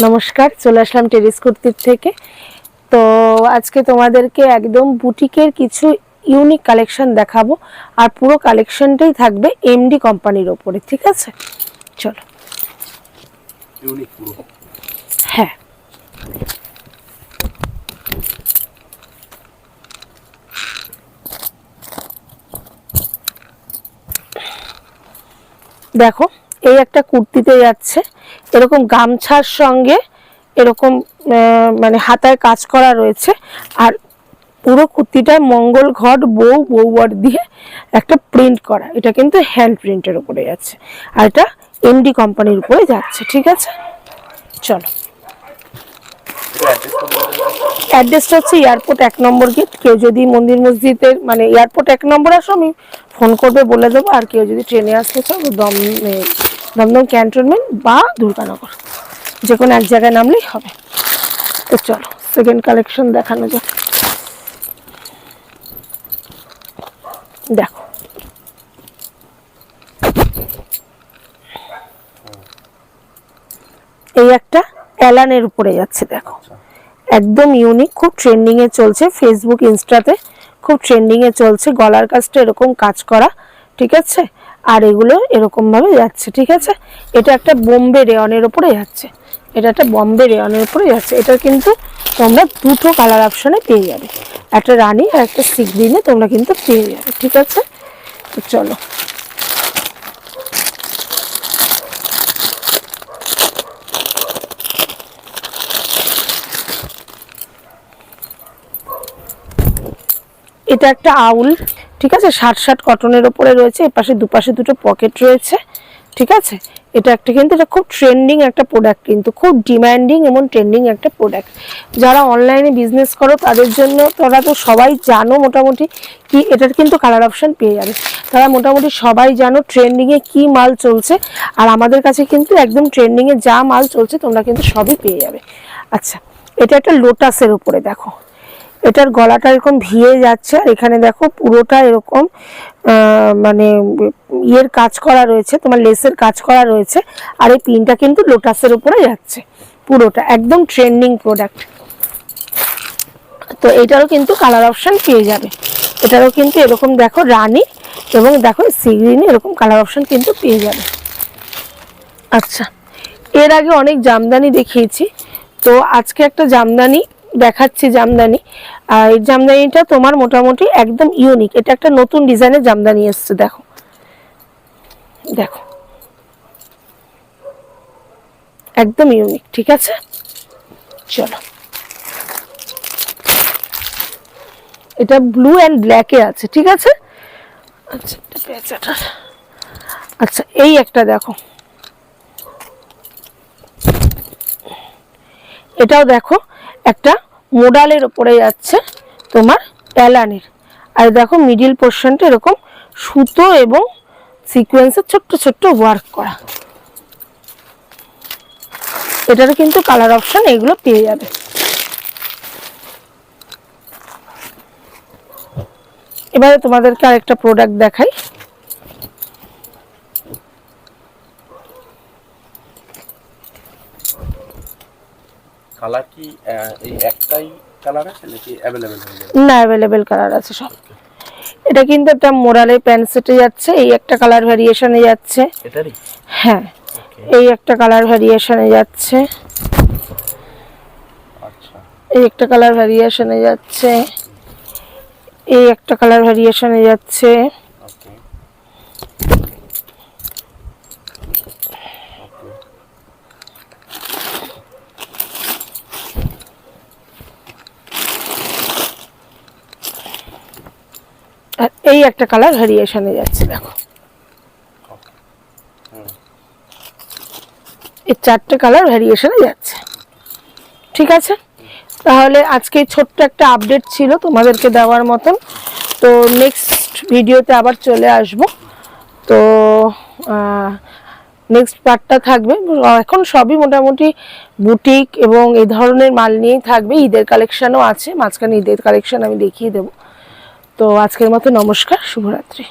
নমস্কার, চলে আসলাম টেরিস কুর্তির থেকে। তো আজকে তোমাদেরকে একদম বুটিকের কিছু ইউনিক কালেকশন দেখাবো, আর পুরো কালেকশনটাই থাকবে এমডি কোম্পানির ওপরে। ঠিক আছে, চলো। ইউনিক পুরো। হ্যাঁ, দেখো এই একটা কুর্তিতে যাচ্ছে এরকম গামছার সঙ্গে এরকম মানে হাতায় কাজ করা রয়েছে, আর পুরো কুর্তিটায় মঙ্গল ঘট বউ দিয়ে একটা প্রিন্ট করা। এটা কিন্তু হ্যান্ড প্রিন্টের উপরে যাচ্ছে, আর এটা এমডি কোম্পানির উপরে যাচ্ছে। ঠিক আছে, চলো। অ্যাড্রেসটা হচ্ছে এয়ারপোর্ট 1 নম্বর গেট। কেউ যদি মন্দির মসজিদের মানে এয়ারপোর্ট 1 নম্বর আসো, আমি ফোন করবে বলে দেবো। আর কেউ যদি ট্রেনে আসতে চাও দমদম ক্যান্টনমেন্ট বা দুর্গানগর, যে কোনো এক জায়গায় নামলেই হবে। তো চলো সেকেন্ড কালেকশন দেখানো যাক। দেখো এই একটা অ্যালানের উপরে যাচ্ছে, দেখো একদম ইউনিক, খুব ট্রেন্ডিং এ চলছে। ফেসবুক ইনস্টাতে খুব ট্রেন্ডিং এ চলছে। গলার কাজটা এরকম কাজ করা, ঠিক আছে, আর এগুলো এরকম ভাবে যাচ্ছে। ঠিক আছে, এটা একটা বোম্বে রেয়নের উপরে যাচ্ছে। এটা একটা বম্বে রেয়নের উপরে যাচ্ছে। এটা কিন্তু তোমরা দুটো কালার অপশনে পেয়ে যাবে, একটা রানী আর একটা সি গ্রিনে তোমরা কিন্তু পেয়ে যাবে। ঠিক আছে, তো চলো। এটা একটা আউল, ঠিক আছে, 60 কটনের ওপরে রয়েছে। এপাশে দুপাশে দুটো পকেট রয়েছে। ঠিক আছে, এটা একটা কিন্তু এটা খুব ট্রেন্ডিং একটা প্রোডাক্ট, কিন্তু খুব ডিমান্ডিং এবং ট্রেন্ডিং একটা প্রোডাক্ট। যারা অনলাইনে বিজনেস করো তাদের জন্য, তারা তো সবাই জানো মোটামুটি কি এটার কিন্তু কালার অপশন পেয়ে যাবে। তারা মোটামুটি সবাই জানো ট্রেন্ডিংয়ে কি মাল চলছে, আর আমাদের কাছে কিন্তু একদম ট্রেন্ডিংয়ে যা মাল চলছে তোমরা কিন্তু সবই পেয়ে যাবে। আচ্ছা, এটা একটা লোটাসের উপরে, দেখো এটার গলাটা এরকম ভিয়ে যাচ্ছে, আর এখানে দেখো পুরোটা এরকম মানে ইয়ের কাজ করা রয়েছে, তোমার লেসের কাজ করা রয়েছে, আর এই পিনটা কিন্তু লোটাসের উপরে যাচ্ছে পুরোটা। একদম ট্রেন্ডিং প্রোডাক্ট। তো এটারও কিন্তু কালার অপশন পেয়ে যাবে। এটারও কিন্তু এরকম দেখো রানী এবং দেখো সি গ্রিন এরকম কালার অপশন কিন্তু পেয়ে যাবে। আচ্ছা, এর আগে অনেক জামদানি দেখিয়েছি, তো আজকে একটা জামদানি দেখাচ্ছি। জামদানি, আর এই জামদানিটা তোমার মোটামুটি একদম ইউনিক। এটা একটা নতুন ডিজাইনের জামদানি এসছে, দেখো দেখো একদম ইউনিক। ঠিক আছে, চলো। এটা ব্লু অ্যান্ড ব্ল্যাকে আছে। ঠিক আছে, আচ্ছা এটা পেঁচাটা। আচ্ছা, এই একটা দেখো, এটাও দেখো একটা মোডালের উপরে যাচ্ছে তোমার অ্যালানের, আর দেখো মিডিল পোর্শনটা এরকম সুতো এবং সিকোয়েন্সের ছোট্ট ছোট্ট ওয়ার্ক করা। এটারও কিন্তু কালার অপশন এগুলো পেয়ে যাবে। এবারে তোমাদেরকে আরেকটা প্রোডাক্ট দেখাই। কালার কি এই একটাই কালার আছে নাকি अवेलेबल হয়ে যাবে? না, অ্যাভেলেবেল কালার আছে সব। এটা কিন্তু একটা মোরালের প্যান্ট সেটে যাচ্ছে, এই একটা কালার ভ্যারিয়েশনে যাচ্ছে। এটারই? হ্যাঁ, এই একটা কালার ভ্যারিয়েশনে যাচ্ছে। আচ্ছা, এই একটা কালার ভ্যারিয়েশনে যাচ্ছে। এই একটা কালার ভ্যারিয়েশনে যাচ্ছে। ওকে ওকে। আর এই একটা কালার ভ্যারিয়েশনে যাচ্ছে, দেখো এই চারটে কালার ভ্যারিয়েশনে যাচ্ছে। ঠিক আছে, তাহলে আজকে ছোট্ট একটা আপডেট ছিল তোমাদেরকে দেওয়ার মতন। তো নেক্সট ভিডিওতে আবার চলে আসব। তো নেক্সট পার্টটা থাকবে, এখন সবই মোটামুটি বুটিক এবং এই ধরনের মাল নিয়েই থাকবে। ঈদের কালেকশনও আছে, মাঝখানে ঈদের কালেকশন আমি দেখিয়ে দেবো। তো আজকের মতো নমস্কার, শুভরাত্রি।